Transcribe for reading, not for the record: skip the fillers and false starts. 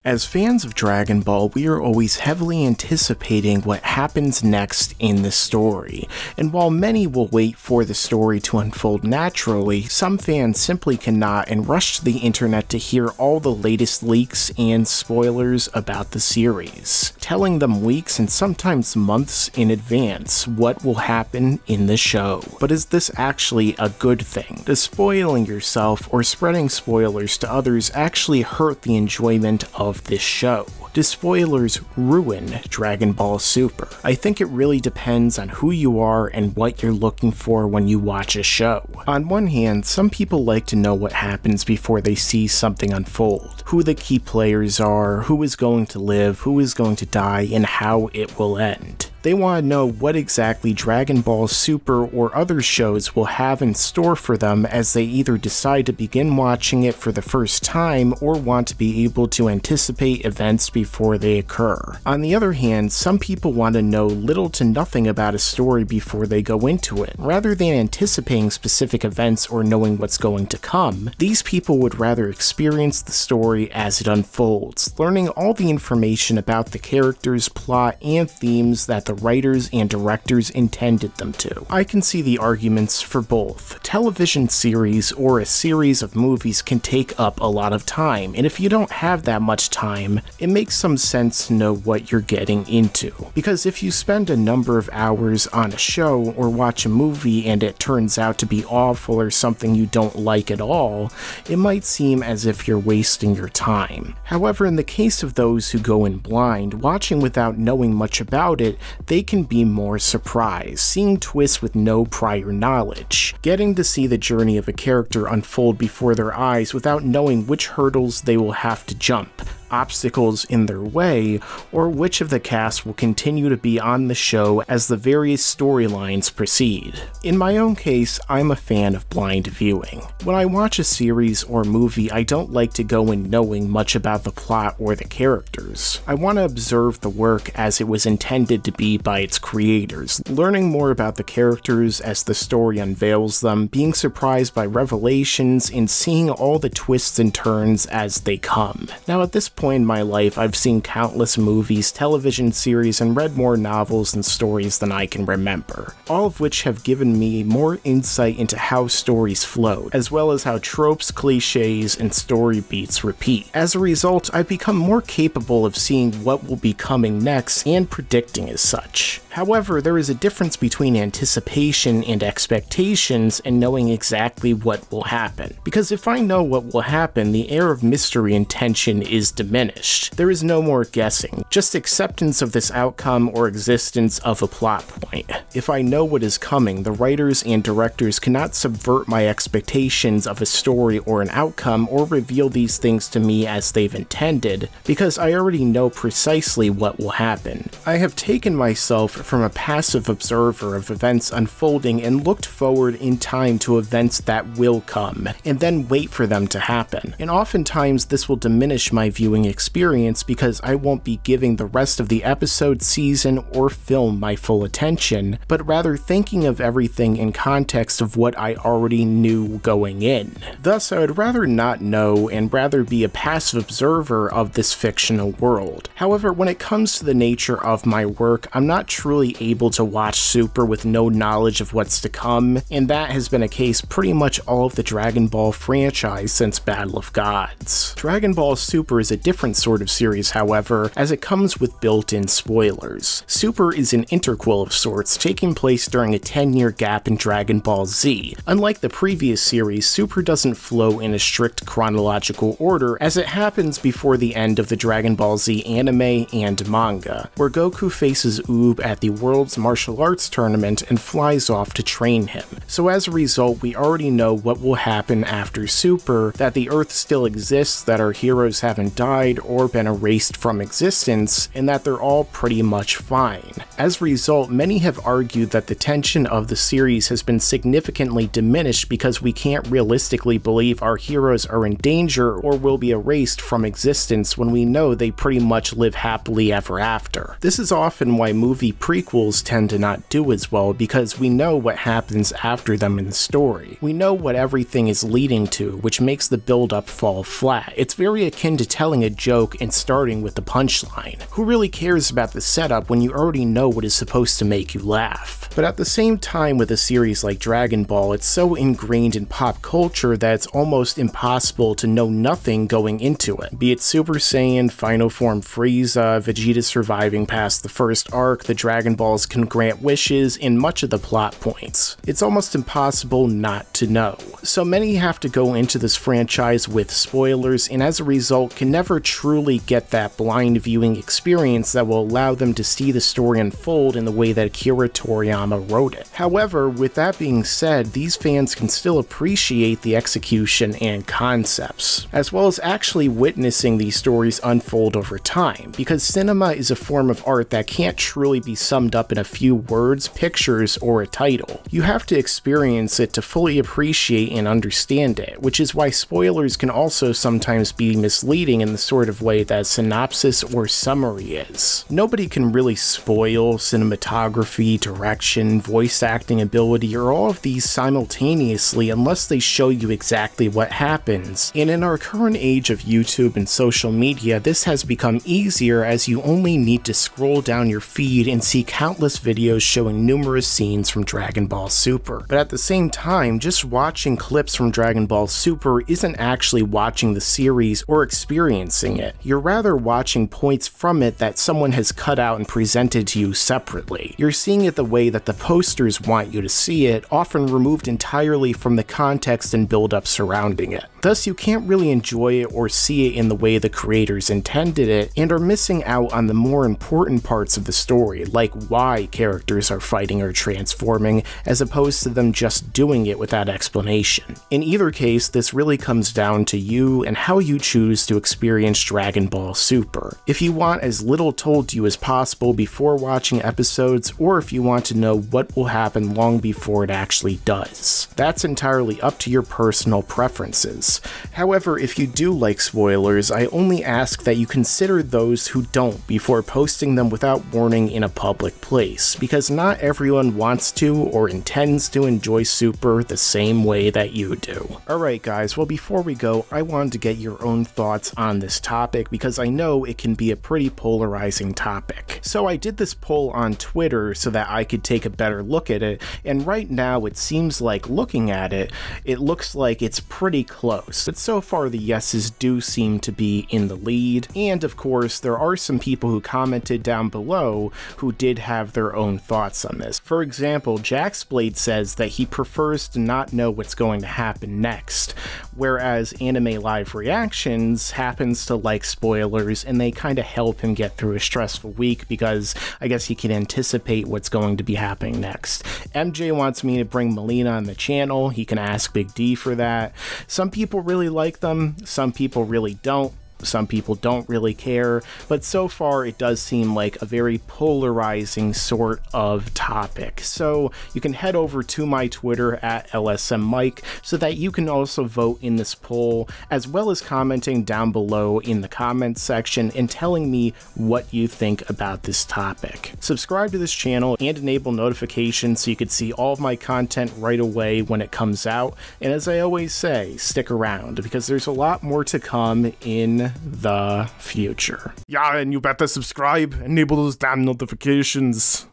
As fans of Dragon Ball, we are always heavily anticipating what happens next in the story, and while many will wait for the story to unfold naturally, some fans simply cannot and rush to the internet to hear all the latest leaks and spoilers about the series, telling them weeks and sometimes months in advance what will happen in the show. But is this actually a good thing? Does spoiling yourself or spreading spoilers to others actually hurt the enjoyment of this show? Do spoilers ruin Dragon Ball Super? I think it really depends on who you are and what you're looking for when you watch a show. On one hand, some people like to know what happens before they see something unfold, who the key players are, who is going to live, who is going to die, and how it will end. They want to know what exactly Dragon Ball Super or other shows will have in store for them as they either decide to begin watching it for the first time or want to be able to anticipate events before they occur. On the other hand, some people want to know little to nothing about a story before they go into it. Rather than anticipating specific events or knowing what's going to come, these people would rather experience the story as it unfolds, learning all the information about the characters, plot, and themes that the writers and directors intended them to. I can see the arguments for both. Television series or a series of movies can take up a lot of time, and if you don't have that much time, it makes some sense to know what you're getting into. Because if you spend a number of hours on a show or watch a movie and it turns out to be awful or something you don't like at all, it might seem as if you're wasting your time. However, in the case of those who go in blind, watching without knowing much about it, they can be more surprised, seeing twists with no prior knowledge, getting to see the journey of a character unfold before their eyes without knowing which hurdles they will have to jump, obstacles in their way, or which of the cast will continue to be on the show as the various storylines proceed. In my own case, I'm a fan of blind viewing. When I watch a series or movie, I don't like to go in knowing much about the plot or the characters. I want to observe the work as it was intended to be by its creators, learning more about the characters as the story unveils them, being surprised by revelations, and seeing all the twists and turns as they come. Now at this point in my life, I've seen countless movies, television series, and read more novels and stories than I can remember, all of which have given me more insight into how stories flow, as well as how tropes, cliches, and story beats repeat. As a result, I've become more capable of seeing what will be coming next and predicting as such. However, there is a difference between anticipation and expectations and knowing exactly what will happen. Because if I know what will happen, the air of mystery and tension is diminished. There is no more guessing, just acceptance of this outcome or existence of a plot point. If I know what is coming, the writers and directors cannot subvert my expectations of a story or an outcome or reveal these things to me as they've intended, because I already know precisely what will happen. I have taken myself from a passive observer of events unfolding and looked forward in time to events that will come, and then wait for them to happen. And oftentimes this will diminish my viewing experience because I won't be giving the rest of the episode, season, or film my full attention, but rather thinking of everything in context of what I already knew going in. Thus, I would rather not know and rather be a passive observer of this fictional world. However, when it comes to the nature of my work, I'm not truly able to watch Super with no knowledge of what's to come, and that has been a case pretty much all of the Dragon Ball franchise since Battle of Gods. Dragon Ball Super is a different sort of series, however, as it comes with built-in spoilers. Super is an interquel of sorts, taking place during a 10-year gap in Dragon Ball Z. Unlike the previous series, Super doesn't flow in a strict chronological order, as it happens before the end of the Dragon Ball Z anime and manga, where Goku faces Oob at the World's Martial Arts Tournament and flies off to train him. So as a result, we already know what will happen after Super, that the Earth still exists, that our heroes haven't died or been erased from existence, and that they're all pretty much fine. As a result, many have argued that the tension of the series has been significantly diminished because we can't realistically believe our heroes are in danger or will be erased from existence when we know they pretty much live happily ever after. This is often why movie prequels tend to not do as well, because we know what happens after them in the story. We know what everything is leading to, which makes the build-up fall flat. It's very akin to telling a joke and starting with the punchline. Who really cares about the setup when you already know what is supposed to make you laugh? But at the same time, with a series like Dragon Ball, it's so ingrained in pop culture that it's almost impossible to know nothing going into it. Be it Super Saiyan, Final Form Frieza, Vegeta surviving past the first arc, the Dragon Balls can grant wishes, and much of the plot points. It's almost impossible not to know. So many have to go into this franchise with spoilers, and as a result can never truly get that blind viewing experience that will allow them to see the story unfold in the way that Akira Toriyama wrote it. However, with that being said, these fans can still appreciate the execution and concepts, as well as actually witnessing these stories unfold over time, because cinema is a form of art that can't truly be summed up in a few words, pictures, or a title. You have to experience it to fully appreciate and understand it, which is why spoilers can also sometimes be misleading in the sort of way that a synopsis or summary is. Nobody can really spoil cinematography, direction, voice acting ability, or all of these simultaneously unless they show you exactly what happens. And in our current age of YouTube and social media, this has become easier as you only need to scroll down your feed and see countless videos showing numerous scenes from Dragon Ball Super. But at the same time, just watching clips from Dragon Ball Super isn't actually watching the series or experiencing it. You're rather watching points from it that someone has cut out and presented to you separately. You're seeing it the way that the posters want you to see it, often removed entirely from the context and build-up surrounding it. Thus, you can't really enjoy it or see it in the way the creators intended it, and are missing out on the more important parts of the story, like why characters are fighting or transforming, as opposed to them just doing it without explanation. In either case, this really comes down to you and how you choose to experience Dragon Ball Super. If you want as little told to you as possible before watching episodes, or if you want to know what will happen long before it actually does. That's entirely up to your personal preferences. However, if you do like spoilers, I only ask that you consider those who don't before posting them without warning in a public place, because not everyone wants to or intends to enjoy Super the same way that you do. Alright guys, well before we go, I wanted to get your own thoughts on this topic because I know it can be a pretty polarizing topic. So I did this poll on Twitter so that I could take a better look at it, and right now it seems like looking at it, it looks like it's pretty close. But so far the yeses do seem to be in the lead, and of course there are some people who commented down below who did have their own thoughts on this. For example, Jaxblade says that he prefers to not know what's going to happen next, whereas Anime Live Reactions happens to like spoilers and they kind of help him get through a stressful week because I guess he can anticipate what's going to be happening next. MJ wants me to bring Melina on the channel, he can ask Big D for that. Some people really like them, some people really don't. Some people don't really care, but so far it does seem like a very polarizing sort of topic. So you can head over to my Twitter at LSMMike so that you can also vote in this poll, as well as commenting down below in the comments section and telling me what you think about this topic. Subscribe to this channel and enable notifications so you can see all of my content right away when it comes out. And as I always say, stick around because there's a lot more to come in the future. Yeah, and you better subscribe, enable those damn notifications.